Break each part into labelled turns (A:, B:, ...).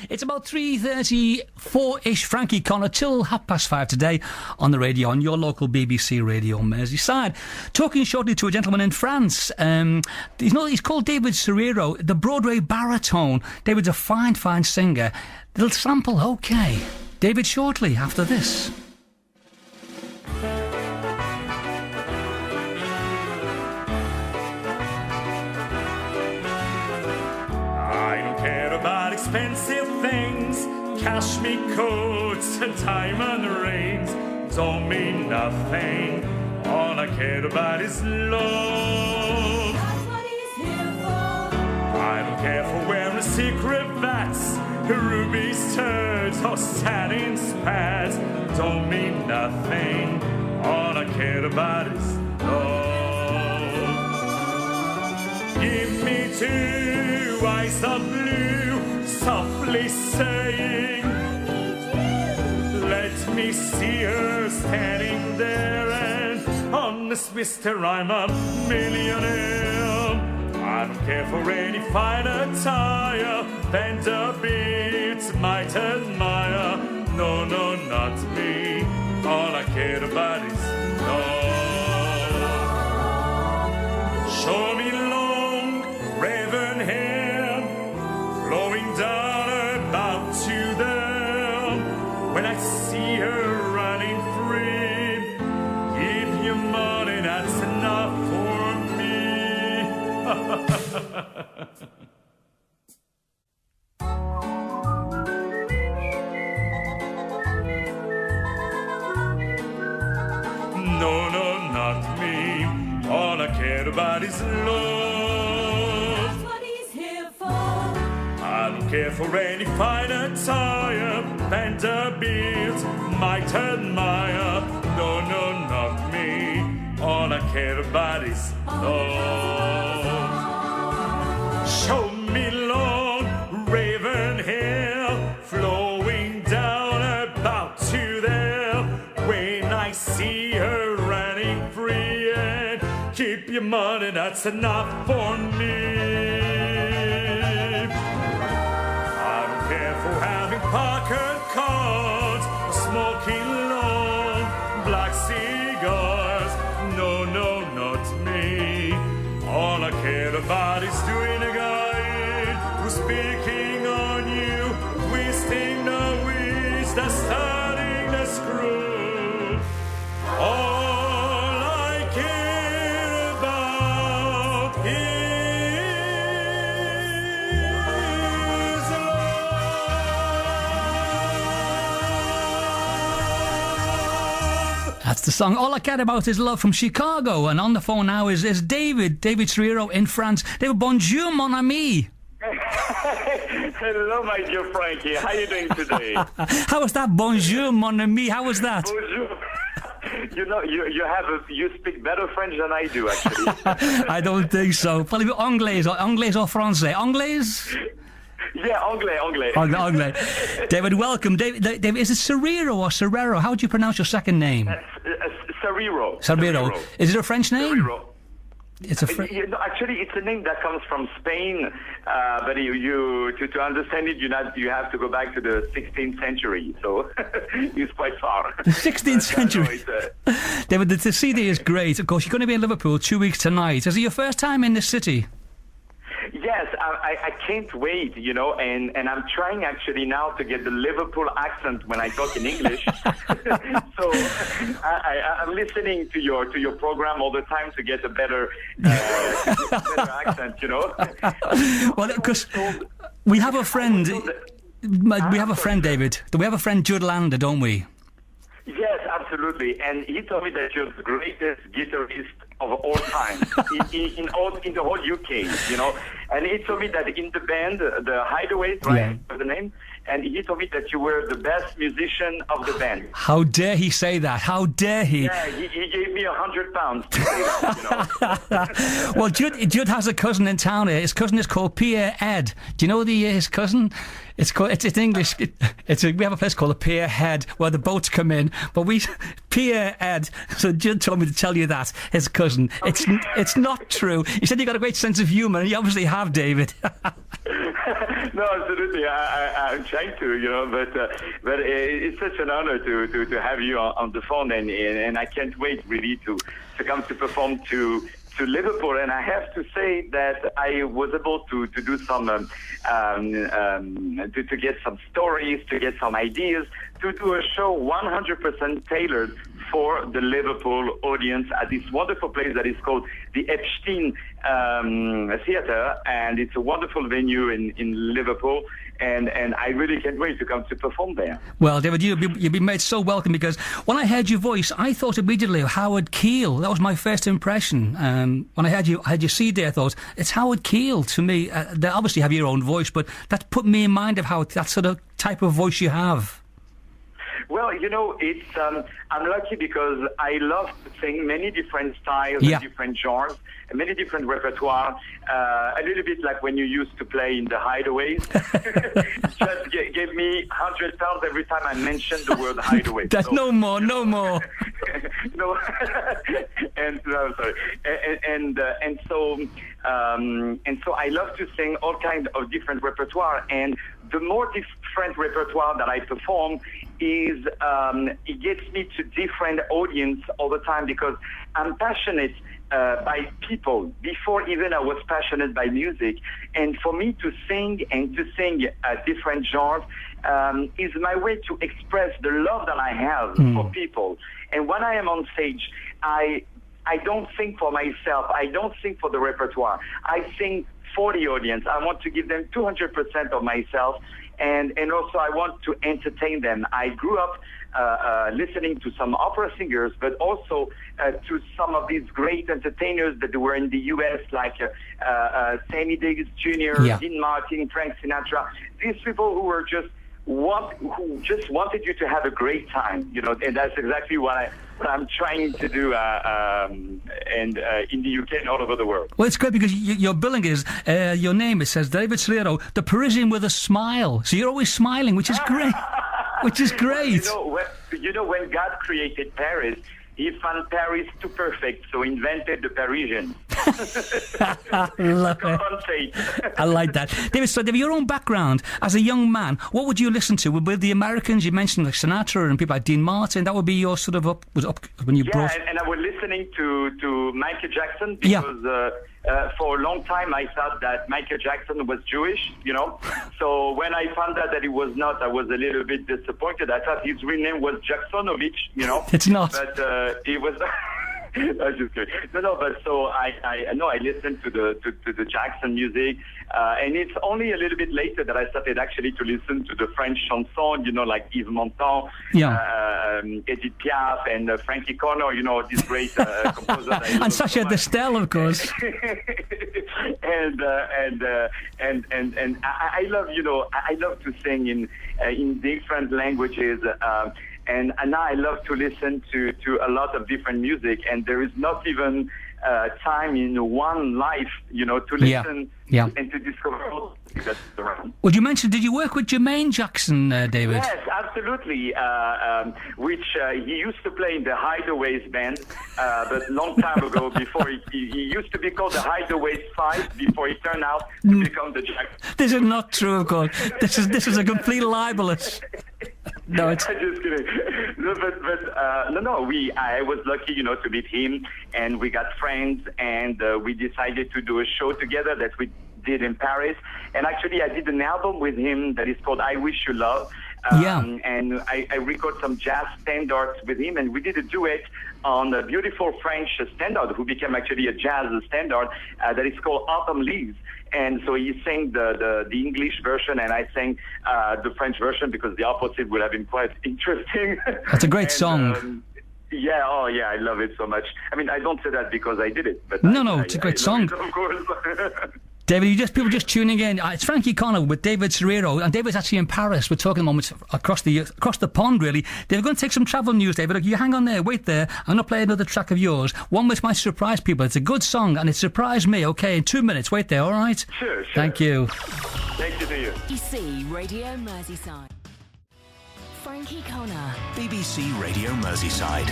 A: It's about 3:34-ish, Frankie Connor, till 5:30 today on the radio, on your local BBC radio Merseyside. Talking shortly to a gentleman in France. He's called David Serero, the Broadway baritone. David's a fine, fine singer. Little sample, okay. David shortly after this.
B: Expensive things, cashmere coats and diamond rings don't mean nothing. All I care about is love.
C: That's what he's here for.
B: I don't care for wearing secret vats, ruby studs or satin spats. Don't mean nothing. All I care about is love. Give me 2 eyes of blue, softly saying, let me see her standing there, and honest mister, I'm a millionaire. I don't care for any fine attire, Vanderbilts might admire. No, no, not me. All I care about is love. Show me long raven hair flowing down about to there. When I see her running free, give your money, that's enough for me. No, no, not me. All I care about is love.
C: That's what he's here for.
B: I don't care for any fine attire, Vanderbilt might admire. No, no, not me. All I care about is love. Show me long raven hair flowing down about to there. When I see her running free, and keep your money, that's enough for me. Having pocket cards, smoking long black cigars. No, no, not me. All I care about is doing a guide who's speaking on you, twisting the wheels, that's starting the screw. All I care about is
A: That's the song All I Care About Is Love from Chicago. And on the phone now is David Serero in France. David, bonjour, mon ami.
D: Hello, my dear Frankie. How are you doing today?
A: How was that? Bonjour, mon ami. How was that?
D: Bonjour. You know, you speak better French than I do, actually.
A: I don't think so. Probably anglais or français. Anglais?
D: Yeah, anglais.
A: Anglais. David, welcome. David, is it Serero or Serero? How do you pronounce your second name?
D: Serero.
A: Is it a French name?
D: Serero.
A: It's a
D: actually, it's a name that comes from Spain, but to understand it, you have to go back to the 16th century, so it's quite far.
A: The 16th century. David, the CD is great. Of course, you're going to be in Liverpool 2 weeks tonight. Is it your first time in this city?
D: Yes, I can't wait, and I'm trying actually now to get the Liverpool accent when I talk in English. So I'm listening to your program all the time to get a better accent,
A: Well, because we have a friend. We have a friend, David. We have a friend, Judd Lander, don't we?
D: Yes, absolutely. And he told me that you're the greatest guitarist of all time in the whole UK, And he told me that in the band, the Hideaways, right, was the name, and he told me that you were the best musician of the band.
A: How dare he say that? How dare he?
D: Yeah, he gave me £100 to say that,
A: Well, Judd has a cousin in town here. His cousin is called Pierre Ed. Do you know his cousin? It's English. We have a place called the Pier Head where the boats come in, but Pier Ed. So Judd told me to tell you that his cousin. Okay. It's not true. He said you got a great sense of humour, and you obviously have, David.
D: No, absolutely. I'm trying to, but it's such an honor to have you on the phone, and I can't wait really to come to perform to Liverpool. And I have to say that I was able to do some to get some stories, to get some ideas, to do a show 100% tailored for the Liverpool audience at this wonderful place that is called the Epstein Theatre, and it's a wonderful venue in Liverpool, and I really can't wait to come to perform there.
A: Well, David, you've been made so welcome, because when I heard your voice, I thought immediately of Howard Keel. That was my first impression. When I heard your CD, I thought, it's Howard Keel to me. They obviously have your own voice, but that put me in mind of how that sort of type of voice you have.
D: Well, it's I'm lucky because I love to sing many different styles and different genres, many different repertoire. A little bit like when you used to play in the Hideaways. Just give me £100 every time I mention the word Hideaway.
A: That's
D: so,
A: no more.
D: no, and no, sorry, and so I love to sing all kinds of different repertoire, and the more different repertoire that I perform is it gets me to different audience all the time, because I'm passionate by people before even I was passionate by music, and for me to sing different genres is my way to express the love that I have for people. And when I am on stage, I don't sing for myself. I don't sing for the repertoire. I sing for the audience. I want to give them 200% of myself, and also I want to entertain them. I grew up listening to some opera singers, but also to some of these great entertainers that were in the U.S., like Sammy Davis Jr., Dean Martin, Frank Sinatra. These people who were who just wanted you to have a great time, and that's exactly what I'm trying to do in the UK and all over the world.
A: Well, it's great because your billing is, your name, it says David Serero, the Parisian with a smile. So you're always smiling, which is great. Which is great.
D: When God created Paris, he found Paris too perfect, so invented the Parisian.
A: Love it. I like that. David, so David, your own background as a young man, what would you listen to? With the Americans, you mentioned like Sinatra and people like Dean Martin, that would be your sort of up when you brought...
D: Yeah, and I was listening to Michael Jackson because... for a long time, I thought that Michael Jackson was Jewish, So when I found out that he was not, I was a little bit disappointed. I thought his real name was Jacksonovich,
A: It's not.
D: But he was... I'm just kidding. No, but so I listened to the Jackson music, and it's only a little bit later that I started actually to listen to the French chanson, like Yves Montand, Edith Piaf, and Frankie Corner, these great composers.
A: And Sacha Distel, of course.
D: and I love, I love to sing in different languages. And now I love to listen to a lot of different music, and there is not even time in one life, to listen and to discover all that's around.
A: Well, you mentioned, did you work with Jermaine Jackson, David?
D: Yes, absolutely. Which he used to play in the Hideaways band, but long time ago. Before he used to be called the Hideaways 5 before he turned out to become the Jackson.
A: This is not true, of course. This is a complete libelous. No, it's...
D: I'm just kidding. No, I was lucky, to meet him, and we got friends, and we decided to do a show together that we did in Paris. And actually, I did an album with him that is called I Wish You Love. And I recorded some jazz standards with him, and we did a duet on a beautiful French standard, who became actually a jazz standard that is called Autumn Leaves. And so he sang the English version, and I sang the French version, because the opposite would have been quite interesting.
A: That's a great song.
D: I love it so much. I mean, I don't say that because I did it, but
A: it's a great song.
D: It, of course.
A: David, people just tuning in. It's Frankie Connor with David Serero, and David's actually in Paris. We're talking a moment across the pond, really. We're going to take some travel news, David. Look, you hang on there, wait there. I'm going to play another track of yours, one which might surprise people. It's a good song, and it surprised me. Okay, in 2 minutes, wait there, all right?
D: Sure.
A: Thank you.
D: Thank you to you.
C: BBC Radio Merseyside. Frankie Connor.
E: BBC Radio Merseyside.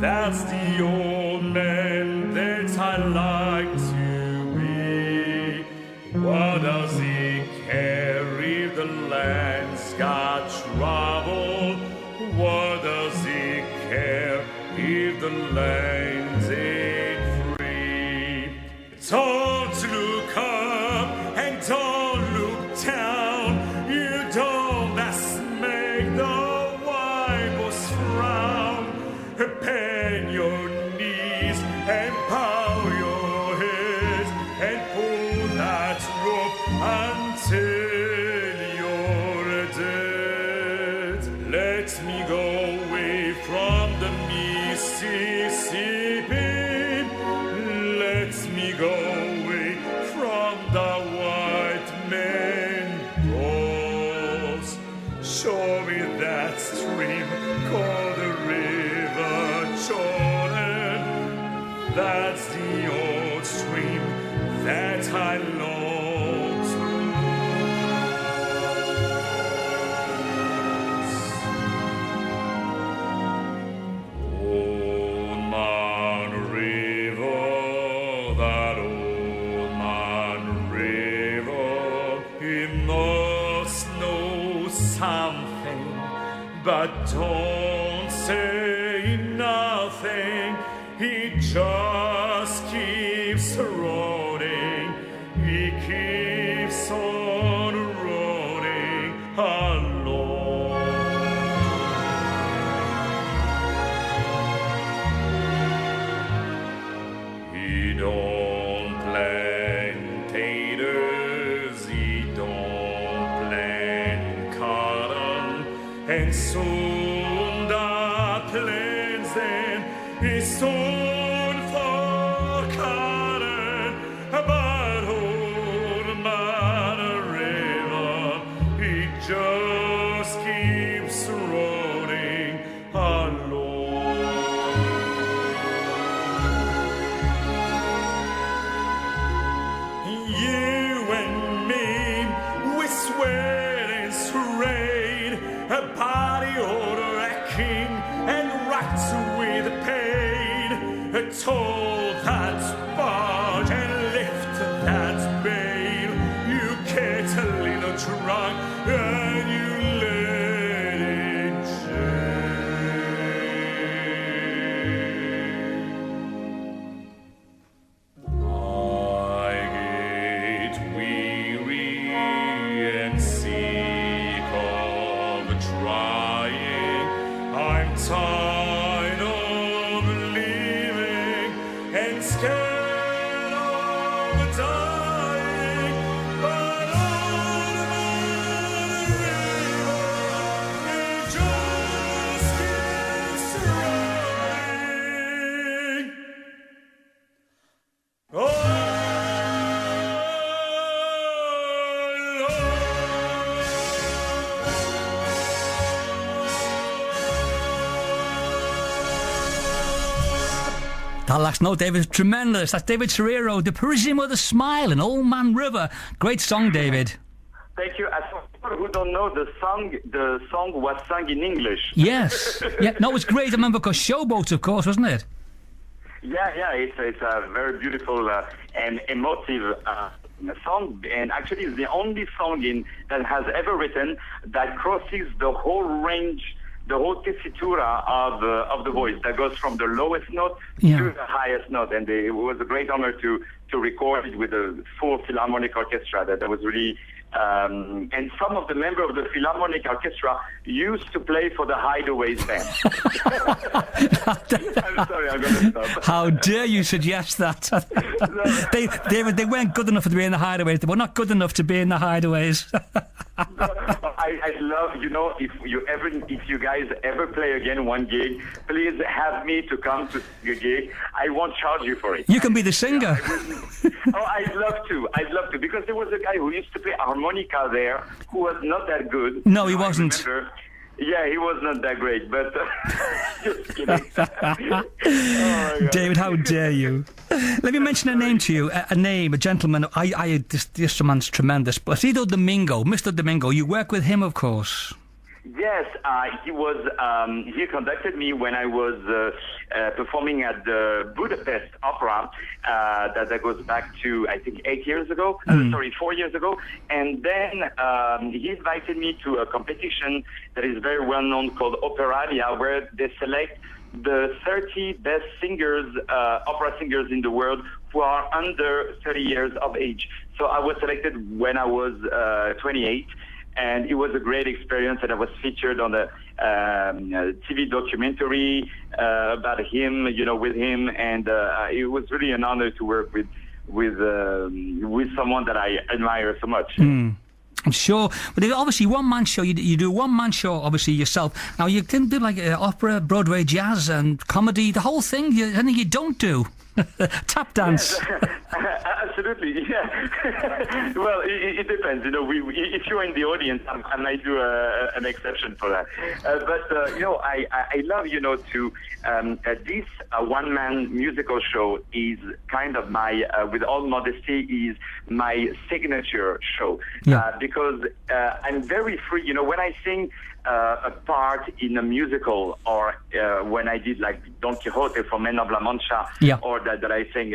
B: That's the old man that I like to be. What does he care if the land's got trouble? What does he care if the land ain't free? Don't look up and don't look down. You don't make the wipers frown. Bend your knees and bow your head and pull that rope until you're dead. Let me go away from the Mississippi. Let me go away from the white man goes. Show me that stream called the River Jordan. That's the old stream that I long to cross. Old Man River, that old Man River, he must know something, but don't say nothing. He just keeps running. He keeps on running along. He don't plant taters. He don't plant cotton. And soon the plains then is soon forgotten. But old Man River, he just keeps running along. You and me, we sweat and strain, a body odor aching and racked with pain. Told that barge and lift that bale. You get a little drunk and you let it chain. I get weary and sick of trying. I'm tired of living and scared of dying. But on the river, it just keeps running. Oh,
A: That last note, David, is tremendous. That's David Serero, The Parisian with a Smile, and Old Man River. Great song, David.
D: Thank you. As for people who don't know, the song was sung in English.
A: Yes. Yeah, no, it was great. I remember because Showboats, of course, wasn't it?
D: Yeah, it's a very beautiful and emotive song, and actually it's the only song that has ever written that crosses the whole range, the whole tessitura of the voice, that goes from the lowest note to the highest note. And it was a great honor to record it with a full Philharmonic Orchestra. That was really and some of the members of the Philharmonic Orchestra used to play for the Hideaways band. I'm sorry, I'm going to stop.
A: How dare you suggest that? They weren't good enough to be in the Hideaways. They were not good enough to be in the Hideaways.
D: I love, if you guys ever play again one gig, please have me to come to your gig. I won't charge you for it.
A: You can be the singer.
D: I'd love to, because there was a guy who used to play harmonica there who was not that good.
A: No, he wasn't.
D: Yeah, he was not that great, but just kidding.
A: David, how dare you? Let me mention a name to you, a gentleman. This man's tremendous. Placido Domingo, Mr. Domingo. You work with him, of course.
D: Yes, he conducted me when I was performing at the Budapest Opera. That goes back to, I think, 4 years ago. And then he invited me to a competition that is very well known called Operalia, where they select the 30 best singers, opera singers in the world who are under 30 years of age. So I was selected when I was 28. And it was a great experience, and I was featured on a TV documentary about him, with him, and it was really an honor to work with someone that I admire so much.
A: I'm sure, but obviously one-man show, you do a one-man show, obviously, yourself. Now, you can do like opera, Broadway, jazz, and comedy, the whole thing, anything you don't do. Tap dance.
D: Yes, absolutely, yeah. Well, it depends. If you're in the audience, I might do an exception for that. I love, to this one-man musical show is kind of my, with all modesty, is my signature show.
A: Yeah.
D: Because I'm very free. When I sing a part in a musical, or when I did like Don Quixote from Men of La Mancha, or that I sing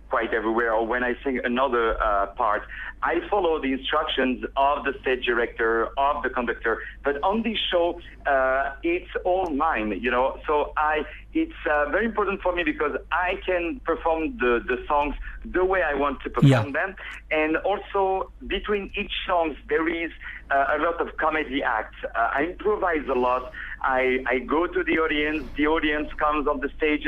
D: quite everywhere, or when I sing another part, I follow the instructions of the stage director, of the conductor. But on this show, it's all mine, So it's very important for me because I can perform the songs the way I want to perform them. And also, between each song, there is a lot of comedy acts. I improvise a lot. I go to the audience comes on the stage.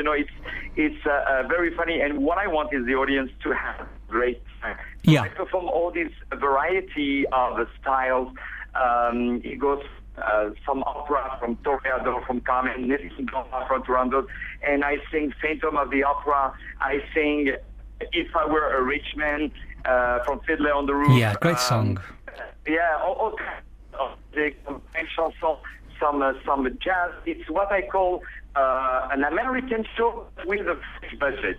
D: It's very funny. And what I want is the audience to have great time.
A: Yeah.
D: I perform all this variety of styles. It goes some opera from Toreador, from Carmen, from Toronto, and I sing Phantom of the Opera. I sing If I Were a Rich Man from Fiddler on the Roof.
A: Yeah, great song.
D: All kinds of some chansons, some jazz. It's what I call an American show with a French budget.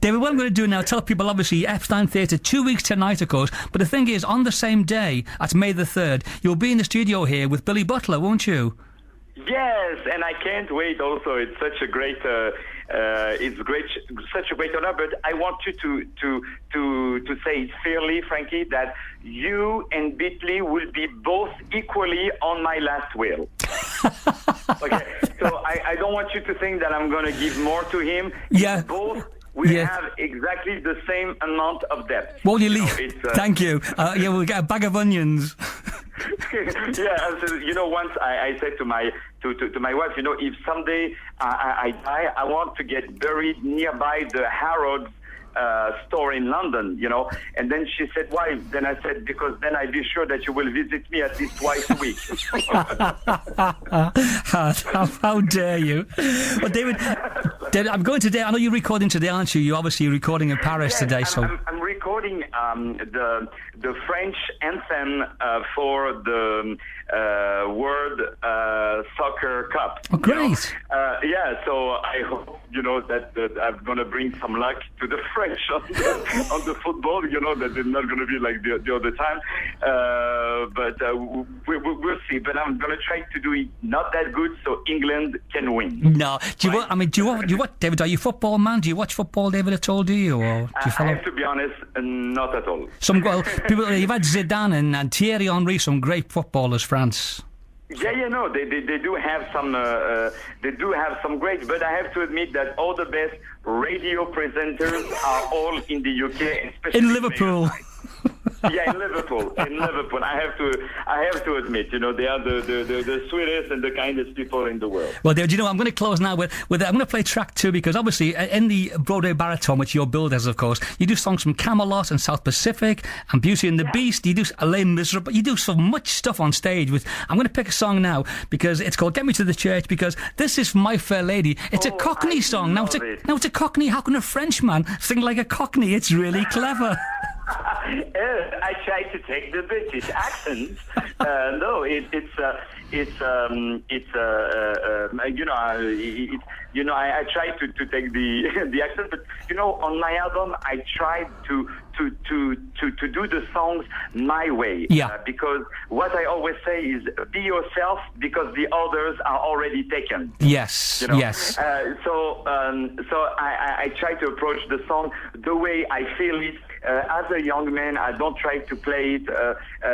A: David, what I'm going to do now, tell people, obviously, Epstein Theatre, 2 weeks tonight, of course, but the thing is, on the same day, that's May the 3rd, you'll be in the studio here with Billy Butler, won't you?
D: Yes, and I can't wait also. It's such a great... such a great honor, but I want you to say it fairly, Frankie, that you and Beatley will be both equally on my last will. Okay, so I don't want you to think that I'm going to give more to him.
A: Yeah.
D: Both will have exactly the same amount of depth.
A: Well, you leave. Thank you. We'll get a bag of onions.
D: Yeah, absolutely. Once I said to my wife, if someday I die, I want to get buried nearby the Harrods store in London, And then she said, why? Then I said, because then I'd be sure that you will visit me at least twice a week.
A: How dare you? Well, David, I'm going today. I know you're recording today, aren't you? You're obviously recording in Paris today.
D: I'm recording the French anthem for the World Soccer Cup.
A: Oh, great.
D: So I hope, that I'm going to bring some luck to the French on the football, that it's not going to be like the other time. But we'll see. But I'm going to try to do it not that good so England can win.
A: No. Do you watch, David, are you a football man? Do you watch football, David, at all, do you? Or do you follow?
D: I have to be honest, not at all.
A: People, you've had Zidane and Thierry Henry, some great footballers, France.
D: No, they do have some great, but I have to admit that all the best radio presenters are all in the UK, especially
A: in Liverpool.
D: In Liverpool. I have to admit, they are the sweetest and the kindest people in the world.
A: Well, David, I'm going to close now with I'm going to play track 2 because obviously in the Broadway baritone, which you're billed as, of course, you do songs from Camelot and South Pacific and Beauty and the Beast. You do Les Miserables. You do so much stuff on stage. I'm going to pick a song now because it's called "Get Me to the Church" because this is My Fair Lady. It's a Cockney song. Now it's a Cockney. How can a Frenchman sing like a Cockney? It's really clever.
D: I try to take the British accent. No, I try to take the accent, but on my album I tried to do the songs my way.
A: Yeah.
D: Because what I always say is be yourself because the others are already taken.
A: Yes. Yes.
D: So I try to approach the song the way I feel it. As a young man, I don't try to play it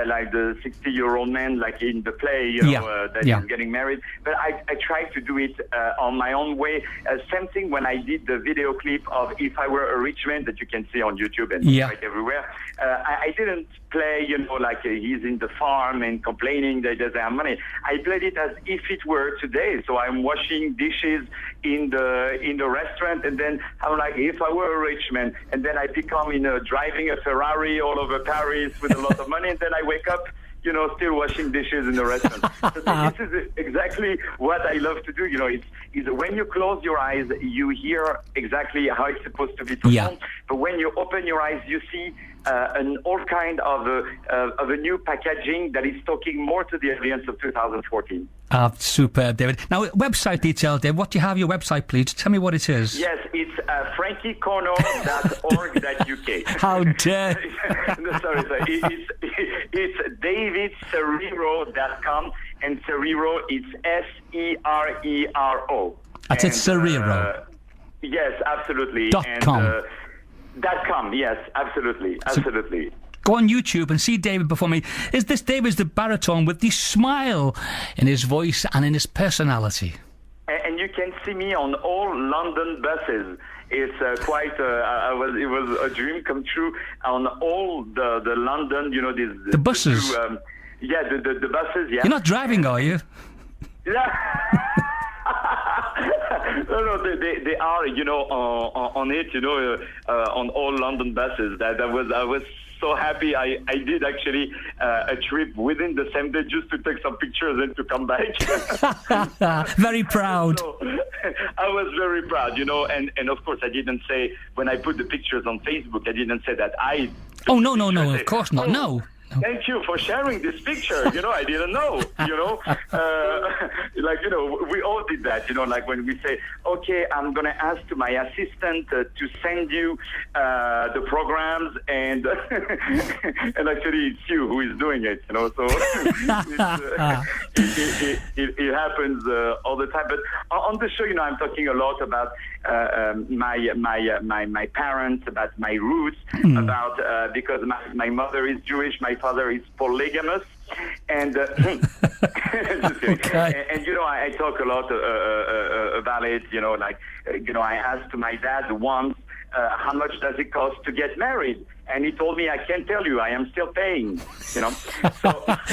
D: like the 60-year-old man, like in the play, that is getting married. But I try to do it on my own way. Same thing when I did the video clip of If I Were a Rich Man that you can see on YouTube and right everywhere. I didn't play, like he's in the farm and complaining that he doesn't have money. I played it as if it were today. So I'm washing dishes in the restaurant, and then I'm like, if I were a rich man, and then I become driving a Ferrari all over Paris with a lot of money, and then I wake up, still washing dishes in the restaurant. So this is exactly what I love to do. Is when you close your eyes, you hear exactly how it's supposed to be performed.
A: Yeah.
D: But when you open your eyes, you see an all kind of a new packaging that is talking more to the audience of 2014.
A: Superb, David. Now, website details, Dave. What do you have your website, please? Tell me what it is.
D: Yes, it's frankiecorner.org.uk.
A: How dare...
D: No, sorry. It's davidserero.com, and Serero, it's Serero.
A: That's it, Serero.
D: Yes, absolutely.
A: .com.
D: .com, yes, absolutely.
A: Go on YouTube and see David before me. This David's the baritone with the smile in his voice and in his personality.
D: And you can see me on all London buses. It's quite. It was a dream come true on all the London.
A: The buses.
D: the buses. Yeah.
A: You're not driving, are you?
D: Yeah. No, they are. On it. On all London buses. I was so happy. I did actually a trip within the same day just to take some pictures and to come back.
A: Very proud.
D: So, I was very proud, and of course I didn't say, when I put the pictures on Facebook, I didn't say that I...
A: Oh, no, of course not, no.
D: Thank you for sharing this picture. I didn't know, we all did that, like when we say, okay, I'm going to ask to my assistant to send you the programs, and and actually it's you who is doing it, so it happens all the time. But on the show, I'm talking a lot about my parents, about my roots, about because my mother is Jewish, my father is polygamous, and
A: okay.
D: and I talk a lot about it. I asked to my dad once, how much does it cost to get married? And he told me, I can't tell you, I am still paying, So,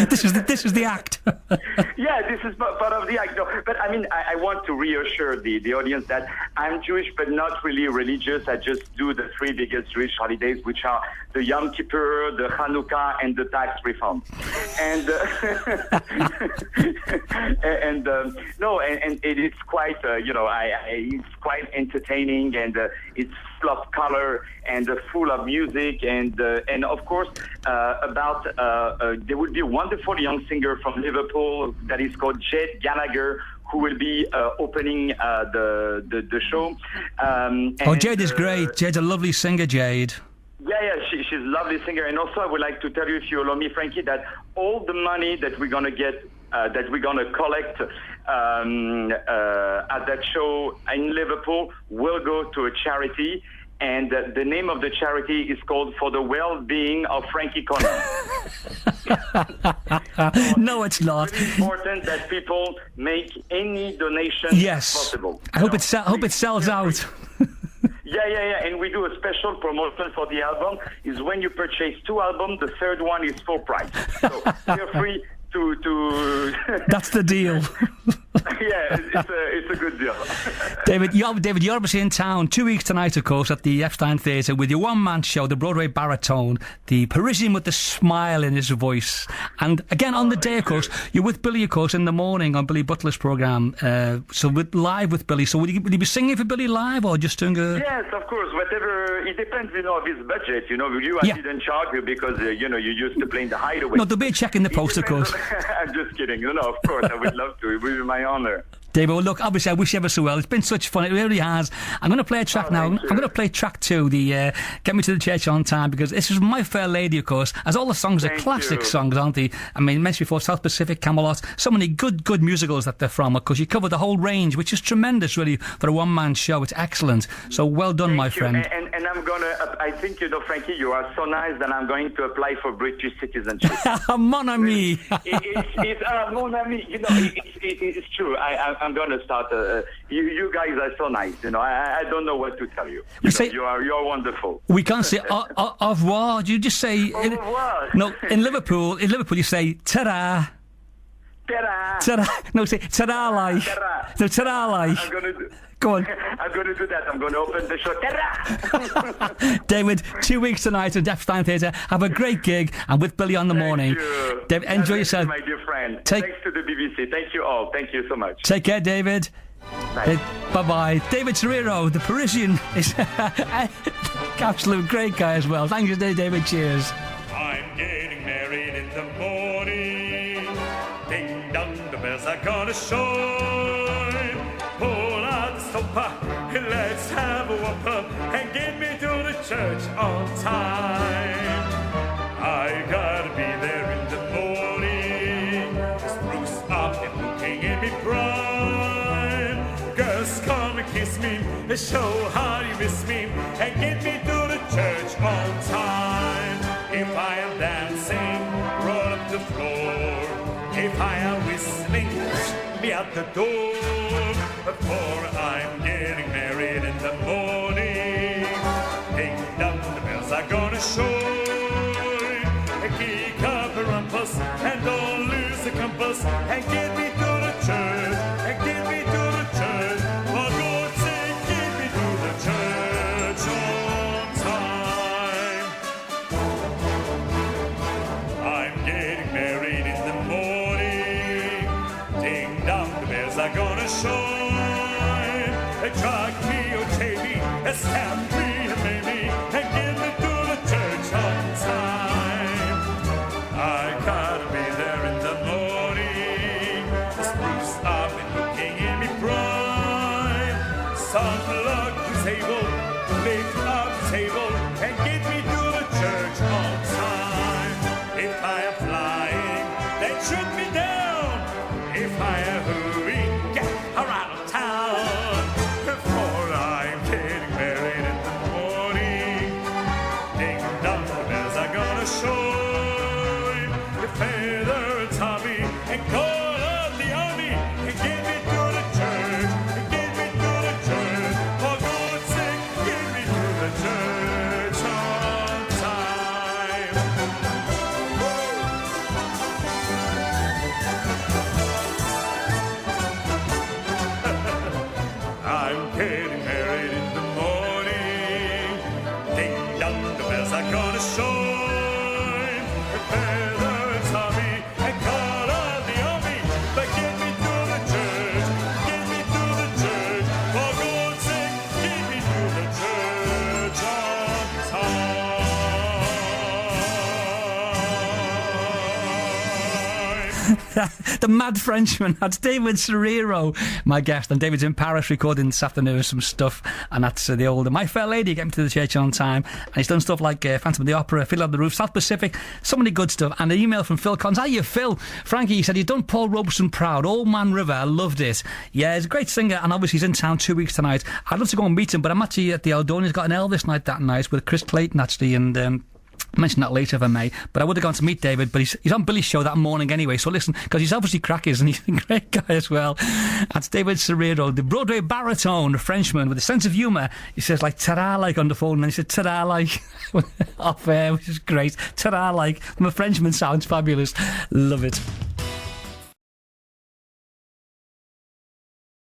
A: this is the act.
D: Yeah, this is part of the act. No, but I mean, I want to reassure the audience that I'm Jewish, but not really religious. I just do the three biggest Jewish holidays, which are the Yom Kippur, the Hanukkah, and the tax refund. And and it is quite, it's quite entertaining, and it's full of color and full of music, and of course there will be a wonderful young singer from Liverpool that is called Jade Gallagher, who will be opening the show.
A: Jade is great. Jade's a lovely singer, Jade.
D: Yeah, she's a lovely singer. And also I would like to tell you, if you allow me, Frankie, that all the money that we're going to get, that we're going to collect at that show in Liverpool will go to a charity. And the name of the charity is called For the Well-Being of Frankie Corner.
A: No, it's not.
D: It's really important that people make any donation possible.
A: I hope it sells out.
D: Yeah. And we do a special promotion for the album. Is when you purchase 2 albums, the third one is full price. So feel free to
A: That's the deal.
D: Yeah, it's a good deal.
A: David, you're obviously in town 2 weeks tonight, of course, at the Epstein Theatre with your one-man show, the Broadway baritone, the Parisian with the smile in his voice. And again, on the day, of course, you're with Billy, of course, in the morning on Billy Butler's programme. So live with Billy. So will you be singing for Billy live, or just doing a...
D: Yes, of course. Whatever it depends, of his budget. I
A: Yeah.
D: didn't charge you because, you used to play in the Hideaway.
A: No, there'll be a check in the post, of course.
D: I'm just kidding. Of course, I would love to. It would be my honor.
A: David, well, look, obviously, I wish you ever so well. It's been such fun. It really has. I'm going to play a track now. I'm
D: thank you.
A: going to play track 2, the Get Me to the Church on Time, because this is My Fair Lady, of course, as all the songs are
D: Thank
A: classic
D: you.
A: songs, aren't they? I mean, mentioned before, South Pacific, Camelot, so many good musicals that they're from, because you cover the whole range, which is tremendous, really, for a one-man show. It's excellent. So well done, my
D: Thank you.
A: friend.
D: And I'm going to, I think, Frankie, you are so nice that I'm going to apply for British citizenship.
A: Mon ami.
D: It's mon ami. It's true. I'm going to start. You guys are so nice. I don't know what to tell you. You're wonderful.
A: We can't say au revoir. Do you just say...
D: Au revoir.
A: No, in Liverpool you say ta-da.
D: Ta-da.
A: Ta-da. No, say ta-da like.
D: Ta-da.
A: No, ta-da like.
D: I'm going to...
A: Go on.
D: I'm going to do that. I'm going to open the show. Ta-da.
A: David, 2 weeks tonight at Deaf Stein Theatre. Have a great gig, and with Billy on the morning.
D: You.
A: David, enjoy
D: Thank
A: yourself.
D: you, my dear friend. Thanks to the BBC. Thank you all. Thank you so much.
A: Take care, David.
D: Bye.
A: Bye-bye. David Serero, the Parisian, is absolute great guy as well. Thank you, David. Cheers.
B: I'm getting married in the morning. Ding dong, the bells are gonna shine. Pull out the stopper, let's have a whopper and get me to the church on time. I gotta be there in the morning. Spruce up and looking at me prime. Girls, come and kiss me, show how you miss me, and get me to the church on time. If I am dancing, roll up the floor. If I am whistling, be at the door. For I'm getting married in the morning. Ding dong, the bells are gonna shine. Kick up a rumpus and don't lose the compass and get me to the church. And get me to the church. For God's sake, get me to the church on time. I'm getting married in the morning. Ding dong, the bells are gonna shine. Drag me or take me, stab me or maybe, and get me to the church on time. I gotta be there in the morning. Spruce up and looking in me prime. Sun plug the table, lift up the table, and get me to the church on time. If I am flying, then shoot me down. If I am hurrying, get around town. Before I'm getting married in the morning. Ding dong, the bells are gonna shine. The feather and Tommy and call up the army and get me to the church. And get me to the church. For God's sake, get me to the church on time. I'm getting married in the morning. Ding dong, the bells are gonna shine. Feather and Tommy and call on the army. But get me to the church, get me to the church. For God's sake, get me to the church on time.
A: The Mad Frenchman. That's David Serero, my guest. And David's in Paris recording this afternoon some stuff. And that's the old My Fair Lady, Get Me to the Church on Time. And he's done stuff like Phantom of the Opera, Fiddler on the Roof, South Pacific, so many good stuff. And an email from Phil Collins. Hiya, Phil. Frankie, he said he's done Paul Robeson proud. Old Man River, I loved it. Yeah, he's a great singer. And obviously he's in town 2 weeks tonight. I'd love to go and meet him, but I'm actually at the Eldon. He's got an Elvis night that night with Chris Clayton, actually. And mention that later if I may, but I would have gone to meet David, but he's on Billy's show that morning anyway, so listen, because he's obviously crackers and he's a great guy as well. That's David Serero, the Broadway baritone, a Frenchman with a sense of humour. He says like ta-da like on the phone, and then he said ta-da like off air, which is great. Ta-da like, from a Frenchman sounds fabulous. Love it.